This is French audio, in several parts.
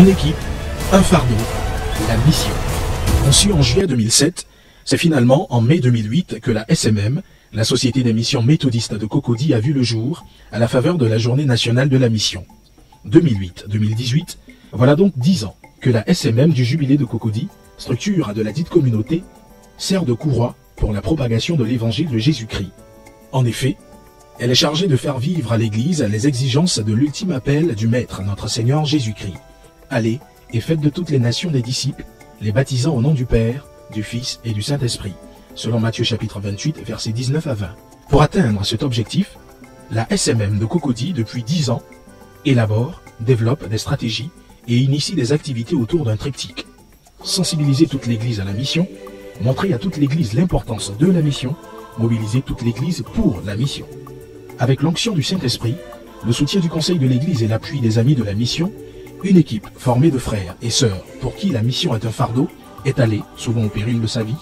Une équipe, un fardeau, la mission. Conçue en juillet 2007, c'est finalement en mai 2008 que la SMM, la Société des missions méthodistes de Cocody, a vu le jour à la faveur de la Journée nationale de la mission. 2008-2018, voilà donc 10 ans que la SMM du Jubilé de Cocody, structure de la dite communauté, sert de courroie pour la propagation de l'évangile de Jésus-Christ. En effet, elle est chargée de faire vivre à l'Église les exigences de l'ultime appel du Maître, notre Seigneur Jésus-Christ. Allez et faites de toutes les nations des disciples, les baptisant au nom du Père, du Fils et du Saint-Esprit, selon Matthieu chapitre 28, versets 19 à 20. Pour atteindre cet objectif, la SMM de Cocody, depuis 10 ans, élabore, développe des stratégies et initie des activités autour d'un triptyque. Sensibiliser toute l'Église à la mission, montrer à toute l'Église l'importance de la mission, mobiliser toute l'Église pour la mission. Avec l'onction du Saint-Esprit, le soutien du Conseil de l'Église et l'appui des amis de la mission, une équipe formée de frères et sœurs pour qui la mission est un fardeau est allée, souvent au péril de sa vie,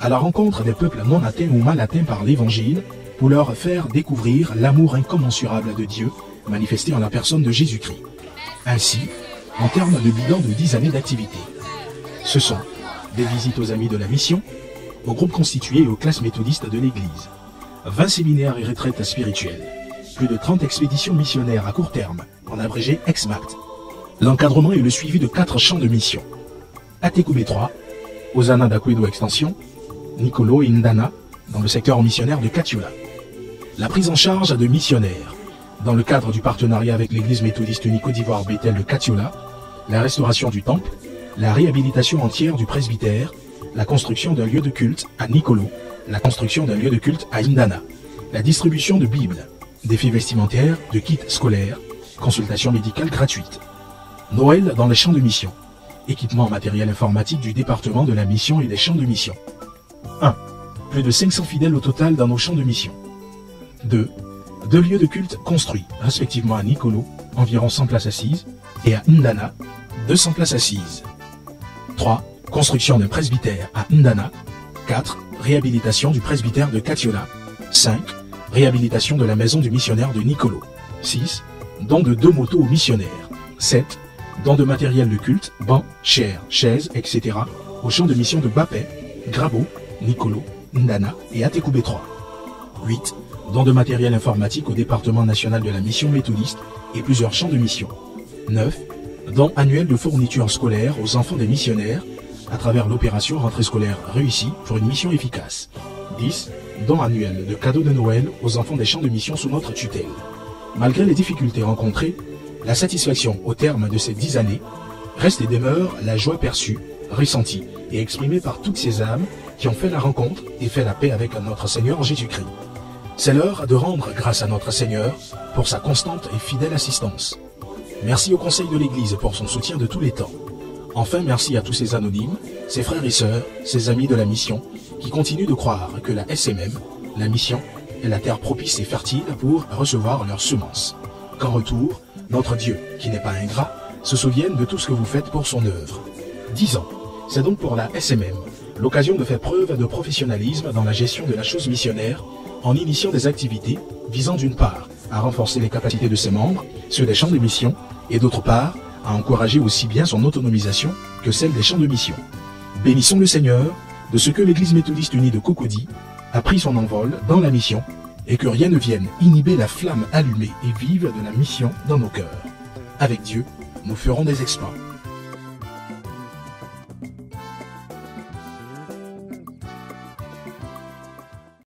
à la rencontre des peuples non atteints ou mal atteints par l'Évangile pour leur faire découvrir l'amour incommensurable de Dieu manifesté en la personne de Jésus-Christ. Ainsi, en termes de bilan de 10 années d'activité, ce sont des visites aux amis de la mission, aux groupes constitués et aux classes méthodistes de l'Église, 20 séminaires et retraites spirituelles, plus de 30 expéditions missionnaires à court terme, en abrégé EXMACT, l'encadrement et le suivi de 4 champs de mission, Atekube 3, Osana d'Akwedo Extension, Nicolo et Ndana, dans le secteur missionnaire de Katiola. La prise en charge de missionnaires, dans le cadre du partenariat avec l'église méthodiste unique Côte d'Ivoire Bethel de Katiola, la restauration du temple, la réhabilitation entière du presbytère, la construction d'un lieu de culte à Nicolo, la construction d'un lieu de culte à Ndana, la distribution de Bibles, d'effets vestimentaires, de kits scolaires, consultations médicales gratuites. Noël dans les champs de mission, équipement matériel informatique du département de la mission et des champs de mission. 1. Plus de 500 fidèles au total dans nos champs de mission. 2. 2 lieux de culte construits, respectivement à Nicolo, environ 100 places assises, et à Ndana, 200 places assises. 3. Construction d'un presbytère à Ndana. 4. Réhabilitation du presbytère de Katiola. 5. Réhabilitation de la maison du missionnaire de Nicolo. 6. Don de 2 motos aux missionnaires. 7. Don de matériel de culte, bancs, chairs, chaises, etc. aux champs de mission de Bapé, Grabo, Nicolo, Ndana et Atekube 3. 8. Don de matériel informatique au département national de la mission méthodiste et plusieurs champs de mission. 9. Don annuel de fournitures scolaires aux enfants des missionnaires à travers l'opération rentrée scolaire réussie pour une mission efficace. 10. Don annuel de cadeaux de Noël aux enfants des champs de mission sous notre tutelle. Malgré les difficultés rencontrées, la satisfaction au terme de ces 10 années reste et demeure la joie perçue, ressentie et exprimée par toutes ces âmes qui ont fait la rencontre et fait la paix avec notre Seigneur Jésus-Christ. C'est l'heure de rendre grâce à notre Seigneur pour sa constante et fidèle assistance. Merci au Conseil de l'Église pour son soutien de tous les temps. Enfin, merci à tous ces anonymes, ces frères et sœurs, ces amis de la mission, qui continuent de croire que la SMM, la mission, est la terre propice et fertile pour recevoir leurs semences. Qu'en retour, notre Dieu, qui n'est pas ingrat, se souvienne de tout ce que vous faites pour son œuvre. 10 ans, c'est donc pour la SMM l'occasion de faire preuve de professionnalisme dans la gestion de la chose missionnaire, en initiant des activités visant d'une part à renforcer les capacités de ses membres, ceux des champs de mission, et d'autre part à encourager aussi bien son autonomisation que celle des champs de mission. Bénissons le Seigneur de ce que l'Église méthodiste unie de Cocody a pris son envol dans la mission et que rien ne vienne inhiber la flamme allumée et vive de la mission dans nos cœurs. Avec Dieu, nous ferons des exploits.